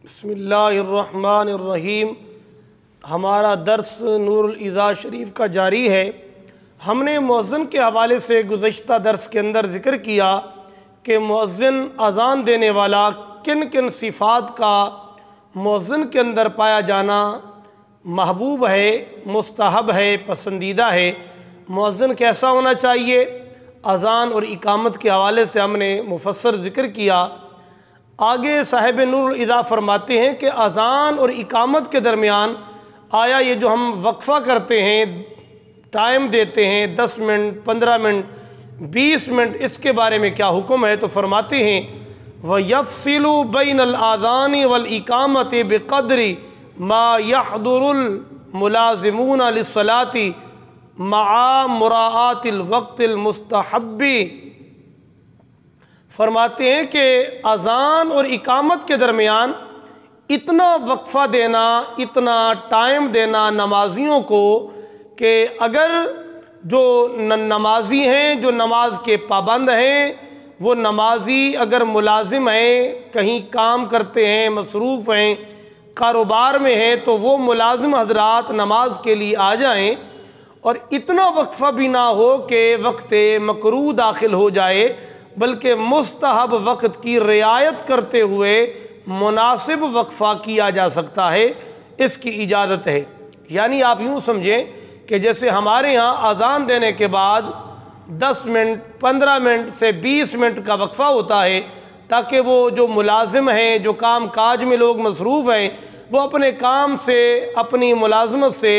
بسم اللہ الرحمن الرحیم۔ ہمارا درس نور الاذاع شریف کا جاری ہے۔ ہم نے مؤذن کے حوالے سے گزشتہ درس کے اندر ذکر کیا کہ مؤذن اذان دینے والا کن کن صفات کا مؤذن کے اندر پایا جانا محبوب ہے، مستحب ہے، پسندیدہ ہے۔ مؤذن کیسا ہونا چاہیے؟ اذان اور اقامت کے حوالے سے ہم نے مفصل ذکر کیا۔ آگے صاحب نور الاذاع فرماتے ہیں کہ اذان اور اقامت کے درمیان آیا یہ جو ہم وقفہ کرتے ہیں، ٹائم دیتے ہیں 10 منٹ، 15 منٹ، 20 منٹ، اس کے بارے میں کیا حکم ہے؟ تو فرماتے ہیں وَيَفْصِلُ بَيْنَ الْآذَانِ وَالْإِقَامَةِ بِقَدْرِ مَا يَحْضُرُ الْمُلَازِمُونَ لِلصَّلَاةِ مَعَ مُرَاعَاةِ الْوَقْتِ الْمُسْتَحَبِّ۔ فرماتے ہیں کہ اذان اور اقامت کے درمیان اتنا وقفہ دینا، اتنا ٹائم دینا نمازیوں کو کہ اگر جو نمازی ہیں، جو نماز کے پابند ہیں، وہ نمازی اگر ملازم ہیں، کہیں کام کرتے ہیں، مصروف ہیں، کاروبار میں ہیں، تو وہ ملازم حضرات نماز کے لیے آ جائیں اور اتنا وقفہ بھی نہ ہو کہ وقت مکروہ داخل ہو جائے، بلکہ مستحب وقت کی رعایت کرتے ہوئے مناسب وقفہ کیا جا سکتا ہے، اس کی اجازت ہے۔ یعنی آپ یوں سمجھیں کہ جیسے ہمارے ہاں اذان دینے کے بعد 10 منٹ، 15 منٹ سے 20 منٹ کا وقفہ ہوتا ہے، تاکہ وہ جو ملازم ہیں، جو کام کاج میں لوگ مصروف ہیں، وہ اپنے کام سے، اپنی ملازمت سے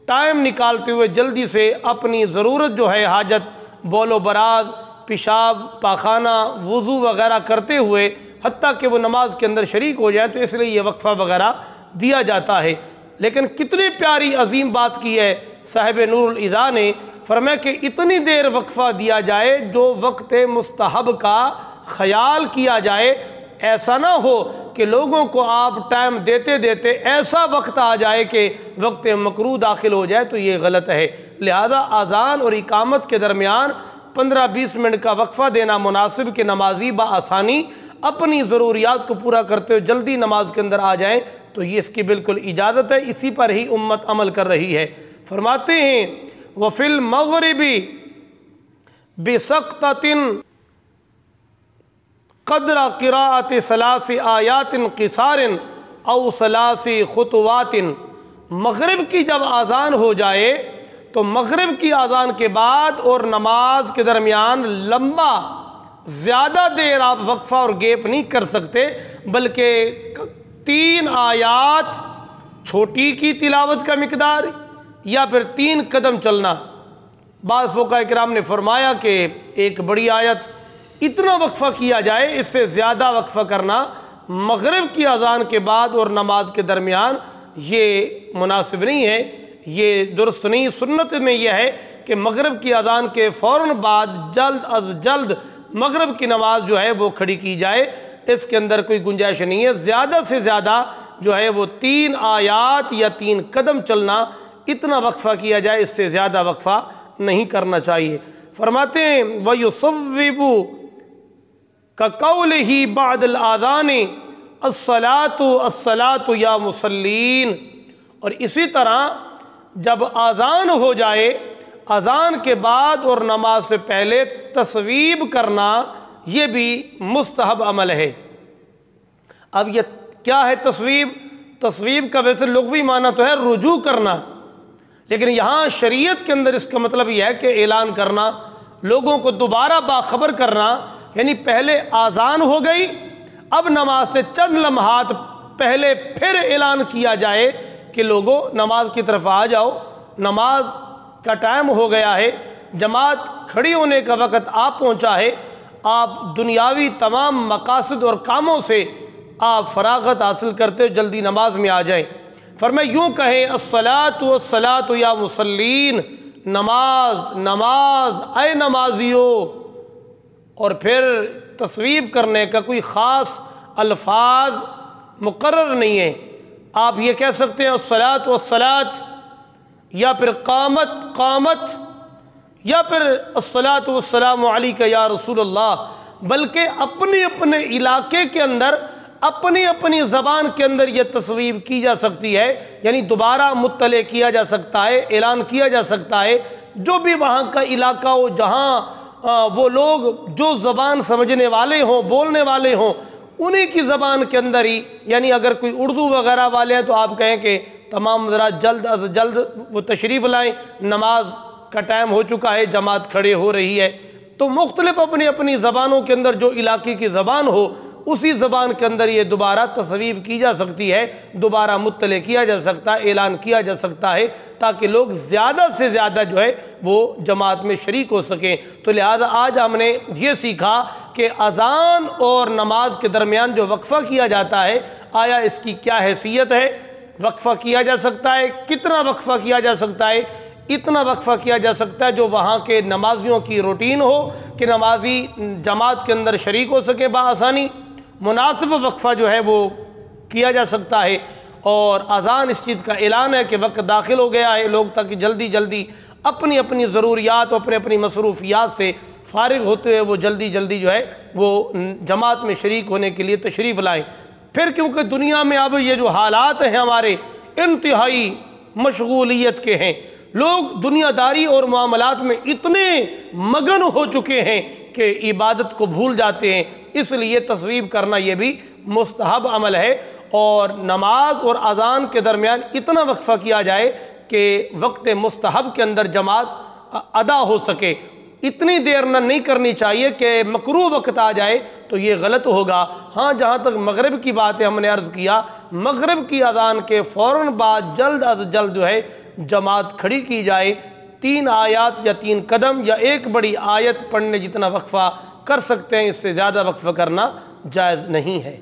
ٹائم نکالتے ہوئے جلدی سے اپنی ضرورت جو ہے، حاجت، بول و براز، پیشاب، پاخانہ، وضو وغیرہ کرتے ہوئے حتیٰ کہ وہ نماز کے اندر شریک ہو جائیں، تو اس لیے یہ وقفہ وغیرہ دیا جاتا ہے۔ لیکن کتنی پیاری عظیم بات کی ہے صاحب نور الاذاع نے، فرمایا کہ اتنی دیر وقفہ دیا جائے جو وقت مستحب کا خیال کیا جائے۔ ایسا نہ ہو کہ لوگوں کو آپ ٹائم دیتے دیتے ایسا وقت آ جائے کہ وقت مکروہ داخل ہو جائے، تو یہ غلط ہے۔ لہذا اذان اور اقامت کے درمیان 15-20 منٹ کا وقفہ دینا مناسب کہ نمازی بآسانی اپنی ضروریات کو پورا کرتے ہوئے جلدی نماز کے اندر آ جائیں، تو یہ اس کی بالکل اجازت ہے، اسی پر ہی امت عمل کر رہی ہے۔ فرماتے ہیں وَفِي الْمَغْرِبِ بِسَقْطَةٍ قَدْرَ قِرَاءَةِ 3 آیات قِصَارٍ اَوْ 3 خطوات۔ مغرب کی جب اذان ہو جائے تو مغرب کی اذان کے بعد اور نماز کے درمیان لمبا، زیادہ دیر آپ وقفہ اور گیپ نہیں کر سکتے، بلکہ 3 آیات چھوٹی کی تلاوت کا مقدار یا پھر 3 قدم چلنا۔ بعض فقہاء کرام نے فرمایا کہ ایک بڑی آیت، اتنا وقفہ کیا جائے، اس سے زیادہ وقفہ کرنا مغرب کی اذان کے بعد اور نماز کے درمیان یہ مناسب نہیں ہے، یہ درست نہیں۔ سنت میں یہ ہے کہ مغرب کی اذان کے فوراً بعد جلد از جلد مغرب کی نماز جو ہے وہ کھڑی کی جائے، اس کے اندر کوئی گنجائش نہیں ہے۔ زیادہ سے زیادہ جو ہے وہ 3 آیات یا 3 قدم چلنا، اتنا وقفہ کیا جائے، اس سے زیادہ وقفہ نہیں کرنا چاہیے۔ فرماتے ہیں وَيُصَوِّبُ كَقَوْلِهِ بَعْدَ الْآذَانِ الصَّلَاةُ الصَّلَاةُ يَا مُصَلِّينَ۔ اور اسی طرح جب اذان ہو جائے، اذان کے بعد اور نماز سے پہلے تصویب کرنا، یہ بھی مستحب عمل ہے۔ اب یہ کیا ہے تصویب؟ تصویب کا ویسے لغوی معنی تو ہے رجوع کرنا، لیکن یہاں شریعت کے اندر اس کا مطلب یہ ہے کہ اعلان کرنا، لوگوں کو دوبارہ باخبر کرنا۔ یعنی پہلے اذان ہو گئی، اب نماز سے چند لمحات پہلے پھر اعلان کیا جائے کہ لوگوں نماز کی طرف آ جاؤ، نماز کا ٹائم ہو گیا ہے، جماعت کھڑی ہونے کا وقت آپ پہنچا ہے، آپ دنیاوی تمام مقاصد اور کاموں سے آپ فراغت حاصل کرتے ہو، جلدی نماز میں آ جائیں۔ فرمایا یوں کہیں الصلاۃ والصلاۃ یا مصلین، نماز نماز اے نمازیو، اور پھر تصویب کرنے کا کوئی خاص الفاظ مقرر نہیں ہے۔ آپ یہ کہہ سکتے ہیں الصلاۃ والصلاۃ، یا پھر قامت قامت، یا پھر الصلاۃ والسلام علیک یا رسول اللہ، بلکہ اپنے اپنے علاقے کے اندر اپنی اپنی زبان کے اندر یہ تصویب کی جا سکتی ہے، یعنی دوبارہ مطلع کیا جا سکتا ہے، اعلان کیا جا سکتا ہے۔ جو بھی وہاں کا علاقہ ہو، جہاں وہ لوگ جو زبان سمجھنے والے ہوں، بولنے والے ہوں، انہی کی زبان کے اندر ہی، یعنی اگر کوئی اردو وغیرہ والے ہیں تو آپ کہیں کہ تمام ذرا جلد از جلد وہ تشریف لائیں، نماز کا ٹائم ہو چکا ہے، جماعت کھڑے ہو رہی ہے۔ تو مختلف اپنی اپنی زبانوں کے اندر جو علاقے کی زبان ہو، اسی زبان کے اندر یہ دوبارہ تصویب کی جا سکتی ہے، دوبارہ مطلع کیا جا سکتا ہے، اعلان کیا جا سکتا ہے، تاکہ لوگ زیادہ سے زیادہ جو ہے وہ جماعت میں شریک ہو سکیں۔ تو لہٰذا آج ہم نے یہ سیکھا کہ اذان اور نماز کے درمیان جو وقفہ کیا جاتا ہے، آیا اس کی کیا حیثیت ہے؟ وقفہ کیا جا سکتا ہے، کتنا وقفہ کیا جا سکتا ہے؟ اتنا وقفہ کیا جا سکتا ہے جو وہاں کے نمازیوں کی روٹین ہو کہ نمازی جماعت کے اندر شریک ہو سکے بآسانی۔ مناسب وقفہ جو ہے وہ کیا جا سکتا ہے، اور اذان اس چیز کا اعلان ہے کہ وقت داخل ہو گیا ہے، لوگ تاکہ جلدی جلدی اپنی اپنی ضروریات اور اپنی اپنی مصروفیات سے فارغ ہوتے ہوئے وہ جلدی جلدی جو ہے وہ جماعت میں شریک ہونے کے لیے تشریف لائیں۔ پھر کیونکہ دنیا میں اب یہ جو حالات ہیں ہمارے انتہائی مشغولیت کے ہیں، لوگ دنیا داری اور معاملات میں اتنے مگن ہو چکے ہیں کہ عبادت کو بھول جاتے ہیں، اس لیے تصویب کرنا یہ بھی مستحب عمل ہے، اور نماز اور اذان کے درمیان اتنا وقفہ کیا جائے کہ وقت مستحب کے اندر جماعت ادا ہو سکے۔ اتنی دیر نہیں کرنی چاہیے کہ مکروہ وقت آ جائے تو یہ غلط ہوگا۔ ہاں جہاں تک مغرب کی بات ہے، ہم نے عرض کیا مغرب کی اذان کے فوراً بعد جلد از جلد جو ہے جماعت کھڑی کی جائے، 3 آیات یا 3 قدم یا ایک بڑی آیت پڑھنے جتنا وقفہ کر سکتے ہیں، اس سے زیادہ وقفہ کرنا جائز نہیں ہے۔